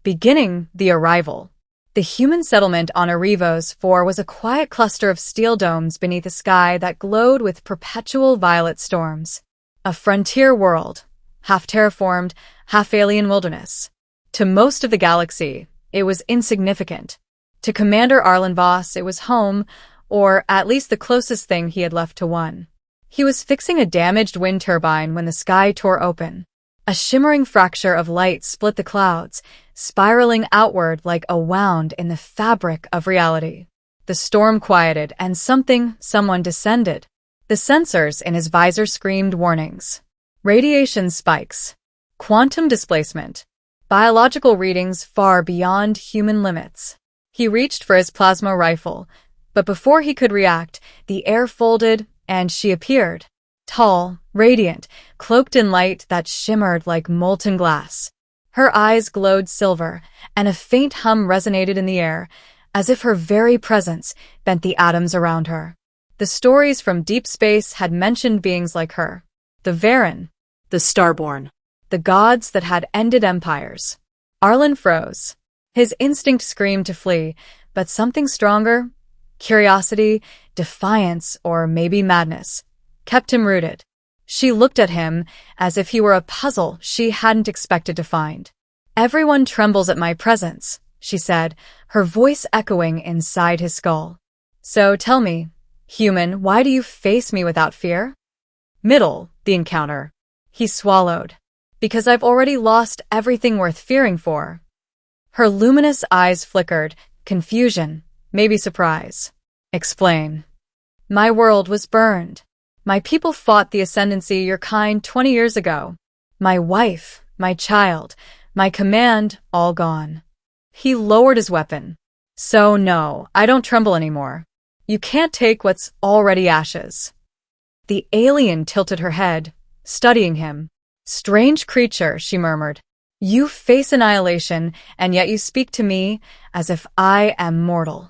Beginning the arrival. The human settlement on Arivos 4 was a quiet cluster of steel domes beneath a sky that glowed with perpetual violet storms. A frontier world, half terraformed, half alien wilderness. To most of the galaxy, it was insignificant. To Commander Arlen Voss, it was home, or at least the closest thing he had left to one. He was fixing a damaged wind turbine when the sky tore open. A shimmering fracture of light split the clouds, spiraling outward like a wound in the fabric of reality. The storm quieted and someone descended. The sensors in his visor screamed warnings. Radiation spikes. Quantum displacement. Biological readings far beyond human limits. He reached for his plasma rifle, but before he could react, the air folded and she appeared. Tall, radiant, cloaked in light that shimmered like molten glass. Her eyes glowed silver, and a faint hum resonated in the air, as if her very presence bent the atoms around her. The stories from deep space had mentioned beings like her. The Varen. The Starborn. The gods that had ended empires. Arlen froze. His instinct screamed to flee, but something stronger, curiosity, defiance, or maybe madness, kept him rooted. She looked at him as if he were a puzzle she hadn't expected to find. "Everyone trembles at my presence," she said, her voice echoing inside his skull. "So tell me, human, why do you face me without fear?" Middle, the encounter. He swallowed. "Because I've already lost everything worth fearing for." Her luminous eyes flickered, confusion, maybe surprise. "Explain." "My world was burned. My people fought the ascendancy, your kind, 20 years ago. My wife, my child, my command, all gone." He lowered his weapon. "So no, I don't tremble anymore. You can't take what's already ashes." The alien tilted her head, studying him. "Strange creature," she murmured. "You face annihilation, and yet you speak to me as if I am mortal."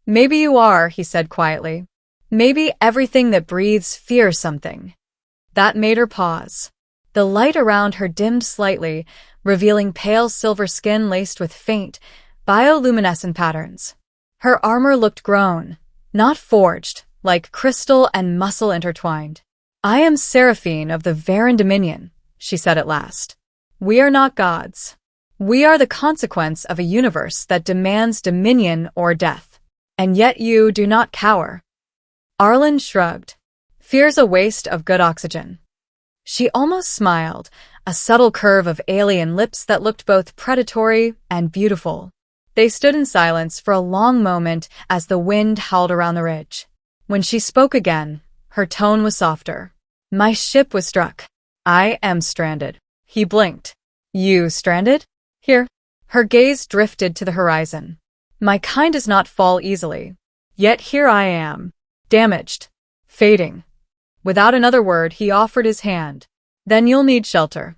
"Maybe you are," he said quietly. "Maybe everything that breathes fears something." That made her pause. The light around her dimmed slightly, revealing pale silver skin laced with faint, bioluminescent patterns. Her armor looked grown, not forged, like crystal and muscle intertwined. "I am Seraphine of the Varen Dominion," she said at last. "We are not gods. We are the consequence of a universe that demands dominion or death. And yet you do not cower." Arlen shrugged. "Fear's a waste of good oxygen." She almost smiled, a subtle curve of alien lips that looked both predatory and beautiful. They stood in silence for a long moment as the wind howled around the ridge. When she spoke again, her tone was softer. "My ship was struck. I am stranded." He blinked. "You stranded? Here." Her gaze drifted to the horizon. "My kind does not fall easily. Yet here I am. Damaged. Fading." Without another word, he offered his hand. "Then you'll need shelter."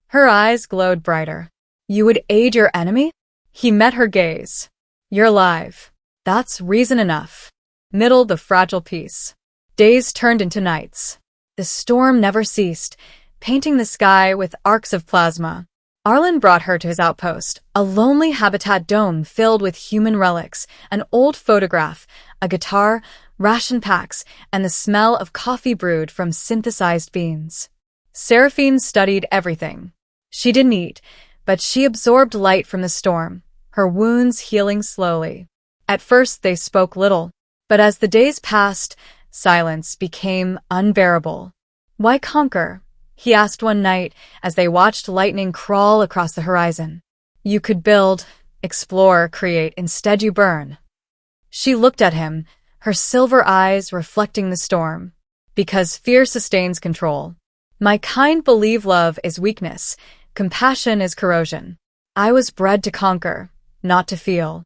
Her eyes glowed brighter. "You would aid your enemy?" He met her gaze. "You're alive. That's reason enough." Middle, the fragile peace. Days turned into nights. The storm never ceased, painting the sky with arcs of plasma. Arlen brought her to his outpost, a lonely habitat dome filled with human relics, an old photograph, a guitar, ration packs, and the smell of coffee brewed from synthesized beans. Seraphine studied everything. She didn't eat, but she absorbed light from the storm, her wounds healing slowly. At first they spoke little, but as the days passed, silence became unbearable. "Why conquer?" he asked one night as they watched lightning crawl across the horizon. "You could build, explore, create, instead you burn." She looked at him, her silver eyes reflecting the storm. "Because fear sustains control. My kind believe love is weakness, compassion is corrosion. I was bred to conquer, not to feel."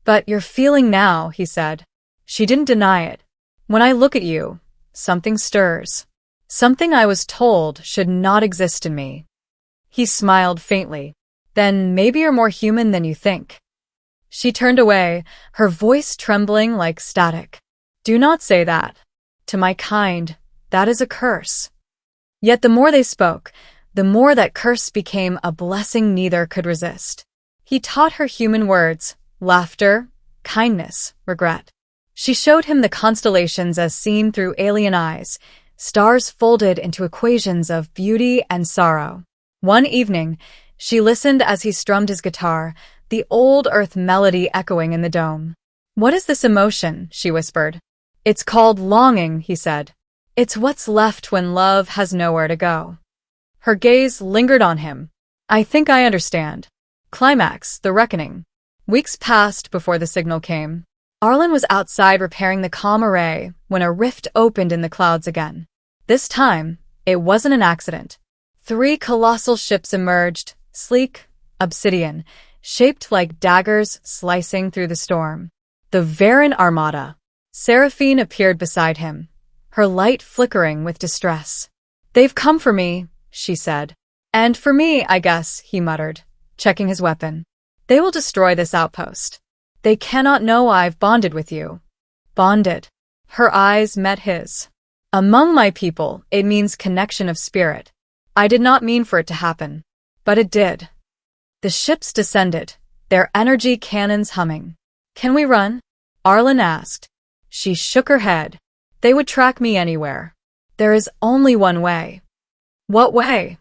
"But you're feeling now," he said. She didn't deny it. "When I look at you, something stirs. Something I was told should not exist in me." He smiled faintly. "Then maybe you're more human than you think." She turned away, her voice trembling like static. "Do not say that. To my kind, that is a curse." Yet the more they spoke, the more that curse became a blessing neither could resist. He taught her human words, laughter, kindness, regret. She showed him the constellations as seen through alien eyes, stars folded into equations of beauty and sorrow. One evening, she listened as he strummed his guitar, the old earth melody echoing in the dome. "What is this emotion?" she whispered. "It's called longing," he said. "It's what's left when love has nowhere to go." Her gaze lingered on him. "I think I understand." Climax, the reckoning. Weeks passed before the signal came. Arlen was outside repairing the comm array when a rift opened in the clouds again. This time, it wasn't an accident. 3 colossal ships emerged, sleek, obsidian, shaped like daggers slicing through the storm. The Varen Armada. Seraphine appeared beside him, her light flickering with distress. "They've come for me," she said. "And for me, I guess," he muttered, checking his weapon. "They will destroy this outpost. They cannot know I've bonded with you." Bonded. Her eyes met his. "Among my people, it means connection of spirit. I did not mean for it to happen. But it did." The ships descended, their energy cannons humming. "Can we run?" Arlen asked. She shook her head. "They would track me anywhere. There is only one way." "What way?"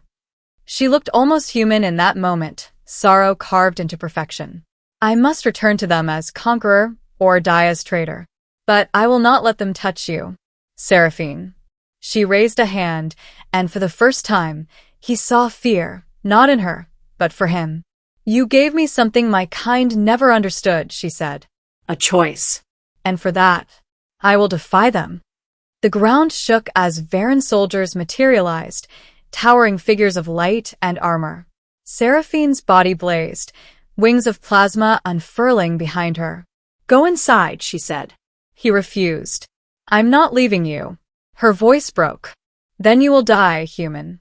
She looked almost human in that moment, sorrow carved into perfection. "I must return to them as conqueror or die as traitor. But I will not let them touch you, Seraphine." She raised a hand, and for the first time, he saw fear, not in her, but for him. "You gave me something my kind never understood," she said. "A choice. And for that, I will defy them." The ground shook as Varen soldiers materialized, towering figures of light and armor. Seraphine's body blazed, wings of plasma unfurling behind her. "Go inside," she said. He refused. "I'm not leaving you." Her voice broke. "Then you will die, human.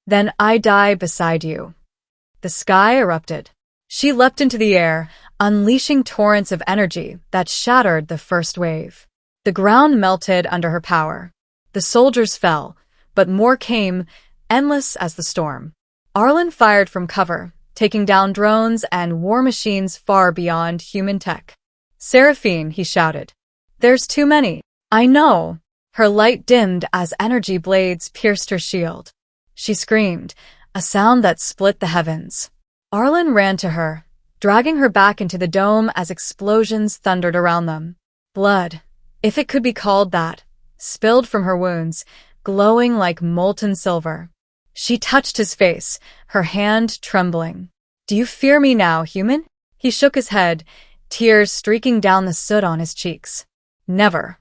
Then I die beside you." The sky erupted. She leapt into the air, unleashing torrents of energy that shattered the first wave. The ground melted under her power. The soldiers fell, but more came, endless as the storm. Arlen fired from cover, taking down drones and war machines far beyond human tech. "Seraphine," he shouted. "There's too many." "I know." Her light dimmed as energy blades pierced her shield. She screamed, a sound that split the heavens. Arlen ran to her, dragging her back into the dome as explosions thundered around them. Blood, if it could be called that, spilled from her wounds, glowing like molten silver. She touched his face, her hand trembling. "Do you fear me now, human?" He shook his head, tears streaking down the soot on his cheeks. "Never."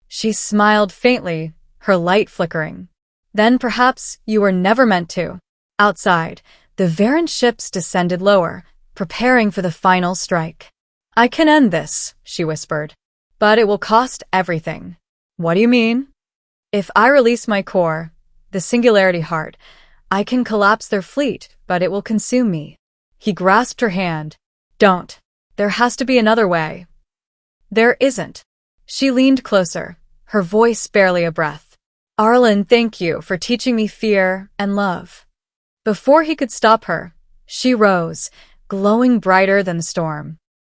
She smiled faintly, her light flickering. "Then perhaps you were never meant to." Outside, the Varen ships descended lower, preparing for the final strike. "I can end this," she whispered. "But it will cost everything." "What do you mean?" "If I release my core, the singularity heart, I can collapse their fleet, but it will consume me." He grasped her hand. "Don't. There has to be another way." "There isn't." She leaned closer, her voice barely a breath. "Arlen, thank you for teaching me fear and love." Before he could stop her, she rose, glowing brighter than the storm.